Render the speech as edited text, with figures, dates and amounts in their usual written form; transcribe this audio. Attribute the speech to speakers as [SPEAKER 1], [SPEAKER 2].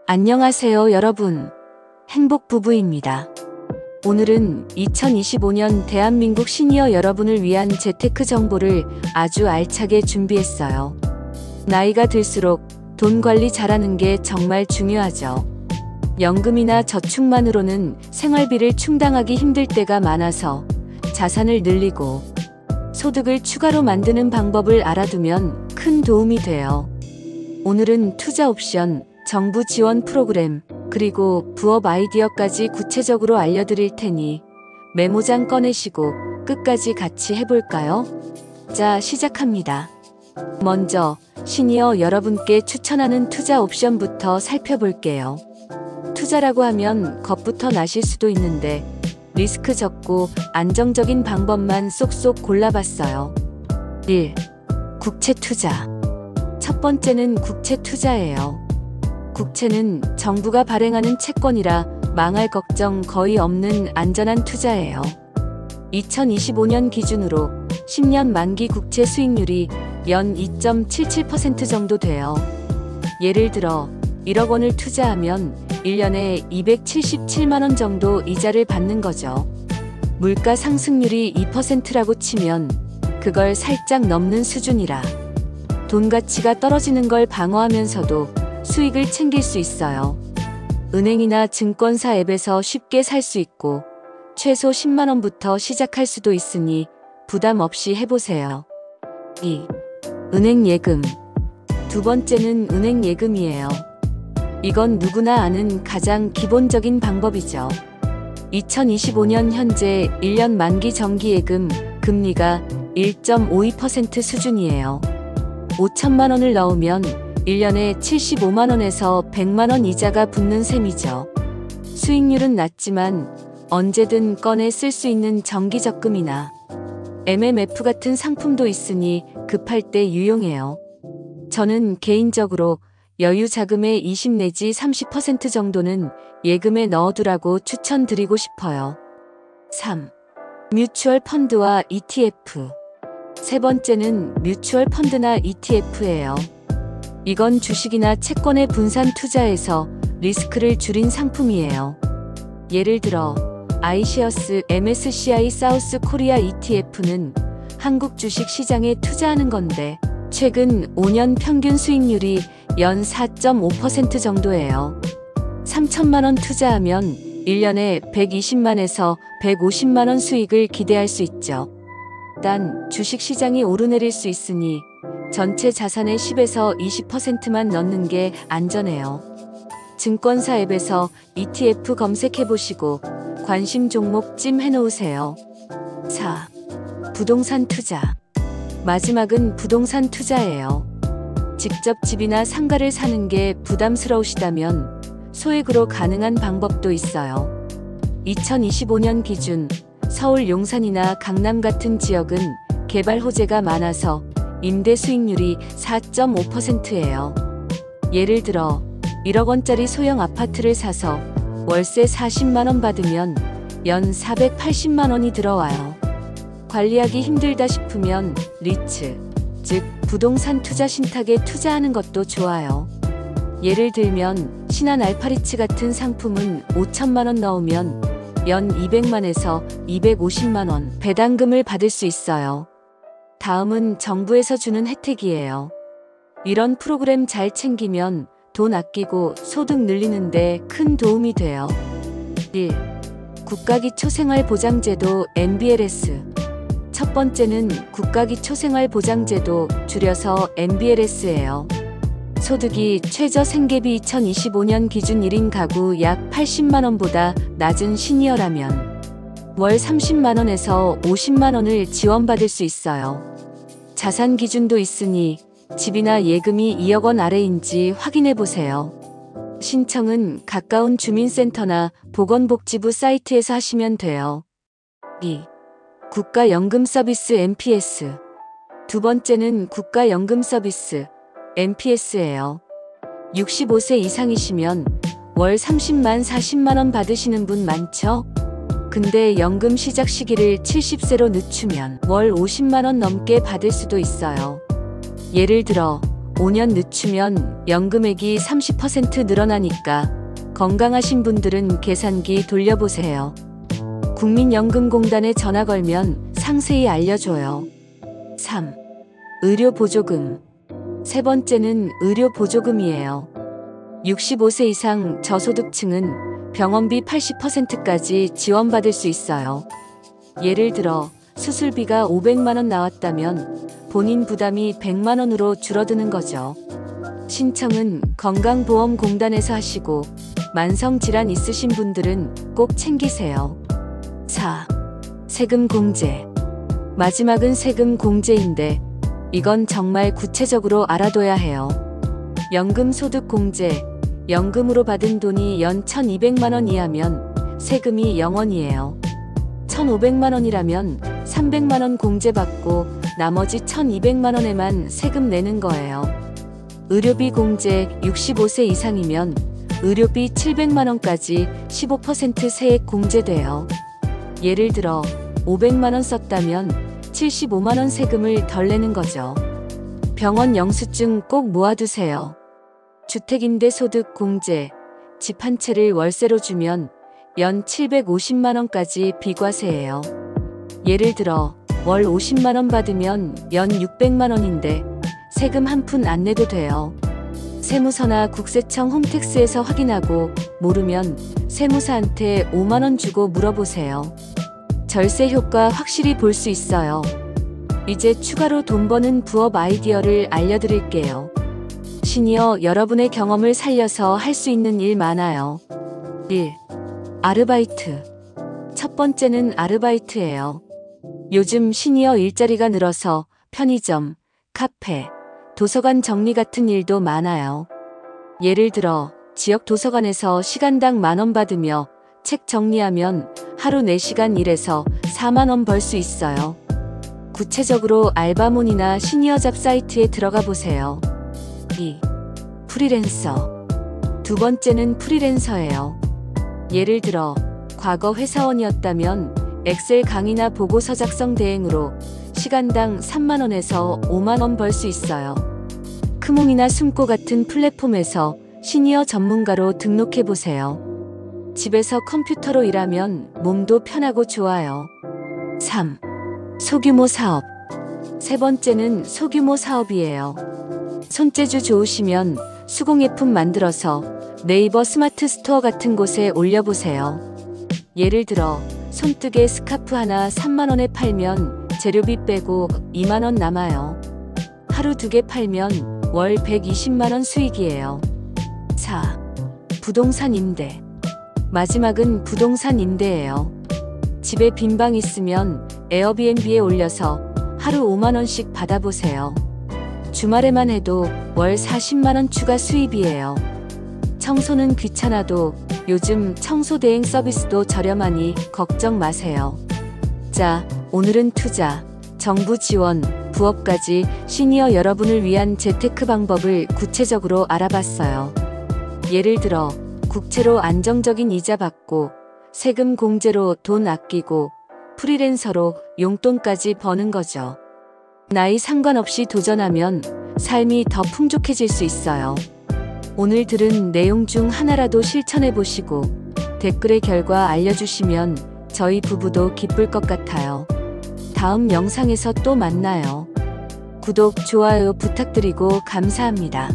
[SPEAKER 1] 안녕하세요 여러분. 행복부부입니다. 오늘은 2025년 대한민국 시니어 여러분을 위한 재테크 정보를 아주 알차게 준비했어요. 나이가 들수록 돈 관리 잘하는 게 정말 중요하죠. 연금이나 저축만으로는 생활비를 충당하기 힘들 때가 많아서 자산을 늘리고 소득을 추가로 만드는 방법을 알아두면 큰 도움이 돼요. 오늘은 투자 옵션, 정부 지원 프로그램, 그리고 부업 아이디어까지 구체적으로 알려드릴 테니 메모장 꺼내시고 끝까지 같이 해볼까요? 자, 시작합니다. 먼저 시니어 여러분께 추천하는 투자 옵션부터 살펴볼게요. 투자라고 하면 겁부터 나실 수도 있는데 리스크 적고 안정적인 방법만 쏙쏙 골라봤어요. 1. 국채 투자. 첫 번째는 국채 투자예요. 국채는 정부가 발행하는 채권이라 망할 걱정 거의 없는 안전한 투자예요. 2025년 기준으로 10년 만기 국채 수익률이 연 2.77% 정도 돼요. 예를 들어 1억 원을 투자하면 1년에 277만 원 정도 이자를 받는 거죠. 물가 상승률이 2%라고 치면 그걸 살짝 넘는 수준이라 돈 가치가 떨어지는 걸 방어하면서도 수익을 챙길 수 있어요. 은행이나 증권사 앱에서 쉽게 살 수 있고 최소 10만 원부터 시작할 수도 있으니 부담 없이 해보세요. 2. 은행 예금. 두 번째는 은행 예금이에요. 이건 누구나 아는 가장 기본적인 방법이죠. 2025년 현재 1년 만기 정기예금 금리가 1.52% 수준이에요. 5천만 원을 넣으면 1년에 75만 원에서 100만 원 이자가 붙는 셈이죠. 수익률은 낮지만 언제든 꺼내 쓸 수 있는 정기적금이나 MMF 같은 상품도 있으니 급할 때 유용해요. 저는 개인적으로 여유 자금의 20 내지 30% 정도는 예금에 넣어두라고 추천드리고 싶어요. 3. 뮤추얼 펀드와 ETF. 세 번째는 뮤추얼 펀드나 ETF예요. 이건 주식이나 채권의 분산 투자에서 리스크를 줄인 상품이에요. 예를 들어 iShares MSCI 사우스 코리아 ETF는 한국 주식 시장에 투자하는 건데 최근 5년 평균 수익률이 연 4.5% 정도예요. 3천만 원 투자하면 1년에 120만에서 150만 원 수익을 기대할 수 있죠. 단 주식 시장이 오르내릴 수 있으니 전체 자산의 10에서 20%만 넣는 게 안전해요. 증권사 앱에서 ETF 검색해보시고 관심 종목 찜 해놓으세요. 4. 부동산 투자. 마지막은 부동산 투자예요. 직접 집이나 상가를 사는 게 부담스러우시다면 소액으로 가능한 방법도 있어요. 2025년 기준 서울 용산이나 강남 같은 지역은 개발 호재가 많아서 임대 수익률이 4.5%예요. 예를 들어 1억 원짜리 소형 아파트를 사서 월세 40만 원 받으면 연 480만 원이 들어와요. 관리하기 힘들다 싶으면 리츠, 즉 부동산 투자 신탁에 투자하는 것도 좋아요. 예를 들면 신한 알파리츠 같은 상품은 5천만 원 넣으면 연 200만에서 250만 원 배당금을 받을 수 있어요. 다음은 정부에서 주는 혜택이에요. 이런 프로그램 잘 챙기면 돈 아끼고 소득 늘리는데 큰 도움이 돼요. 1. 국가기초생활보장제도 MBLS. 첫 번째는 국가기초생활보장제도, 줄여서 MBLS예요. 소득이 최저 생계비 2025년 기준 1인 가구 약 80만 원보다 낮은 시니어라면 월 30만 원에서 50만 원을 지원받을 수 있어요. 자산 기준도 있으니 집이나 예금이 2억 원 아래인지 확인해 보세요. 신청은 가까운 주민센터나 보건복지부 사이트에서 하시면 돼요. 2. 국가연금서비스 MPS. 두 번째는 국가연금서비스 MPS예요. 65세 이상이시면 월 30만 40만 원 받으시는 분 많죠? 근데 연금 시작 시기를 70세로 늦추면 월 50만 원 넘게 받을 수도 있어요. 예를 들어 5년 늦추면 연금액이 30% 늘어나니까 건강하신 분들은 계산기 돌려보세요. 국민연금공단에 전화 걸면 상세히 알려줘요. 3. 의료보조금. 세 번째는 의료보조금이에요. 65세 이상 저소득층은 병원비 80%까지 지원받을 수 있어요. 예를 들어 수술비가 500만 원 나왔다면 본인 부담이 100만 원으로 줄어드는 거죠. 신청은 건강보험공단에서 하시고 만성질환 있으신 분들은 꼭 챙기세요. 4. 세금 공제. 마지막은 세금 공제인데 이건 정말 구체적으로 알아둬야 해요. 연금소득 공제. 연금으로 받은 돈이 연 1,200만 원 이하면 세금이 0원이에요. 1,500만 원이라면 300만 원 공제받고 나머지 1,200만 원에만 세금 내는 거예요. 의료비 공제. 65세 이상이면 의료비 700만 원까지 15% 세액 공제돼요. 예를 들어 500만 원 썼다면 75만 원 세금을 덜 내는 거죠. 병원 영수증 꼭 모아두세요. 주택임대소득 공제. 집 한 채를 월세로 주면 연 750만 원까지 비과세예요. 예를 들어 월 50만 원 받으면 연 600만 원인데 세금 한 푼 안 내도 돼요. 세무서나 국세청 홈택스에서 확인하고 모르면 세무사한테 5만 원 주고 물어보세요. 절세 효과 확실히 볼 수 있어요. 이제 추가로 돈 버는 부업 아이디어를 알려드릴게요. 시니어 여러분의 경험을 살려서 할 수 있는 일 많아요. 1. 아르바이트. 첫 번째는 아르바이트예요. 요즘 시니어 일자리가 늘어서 편의점, 카페, 도서관 정리 같은 일도 많아요. 예를 들어 지역 도서관에서 시간당 10,000원 받으며 책 정리하면 하루 4시간 일해서 4만 원 벌 수 있어요. 구체적으로 알바몬이나 시니어 잡 사이트에 들어가 보세요. 2. 프리랜서. 두 번째는 프리랜서예요. 예를 들어 과거 회사원이었다면 엑셀 강의나 보고서 작성 대행으로 시간당 3만 원에서 5만 원 벌 수 있어요. 크몽이나 숨고 같은 플랫폼에서 시니어 전문가로 등록해 보세요. 집에서 컴퓨터로 일하면 몸도 편하고 좋아요. 3. 소규모 사업. 세 번째는 소규모 사업이에요. 손재주 좋으시면 수공예품 만들어서 네이버 스마트 스토어 같은 곳에 올려보세요. 예를 들어 손뜨개 스카프 하나 3만 원에 팔면 재료비 빼고 2만 원 남아요. 하루 2개 팔면 월 120만 원 수익이에요. 4. 부동산 임대. 마지막은 부동산 임대예요. 집에 빈 방 있으면 에어비앤비에 올려서 하루 5만 원씩 받아보세요. 주말에만 해도 월 40만 원 추가 수입이에요. 청소는 귀찮아도 요즘 청소 대행 서비스도 저렴하니 걱정 마세요. 자, 오늘은 투자, 정부 지원, 부업까지 시니어 여러분을 위한 재테크 방법을 구체적으로 알아봤어요. 예를 들어 국채로 안정적인 이자 받고 세금 공제로 돈 아끼고 프리랜서로 용돈까지 버는 거죠. 나이 상관없이 도전하면 삶이 더 풍족해질 수 있어요. 오늘 들은 내용 중 하나라도 실천해 보시고 댓글의 결과 알려주시면 저희 부부도 기쁠 것 같아요. 다음 영상에서 또 만나요. 구독, 좋아요 부탁드리고 감사합니다.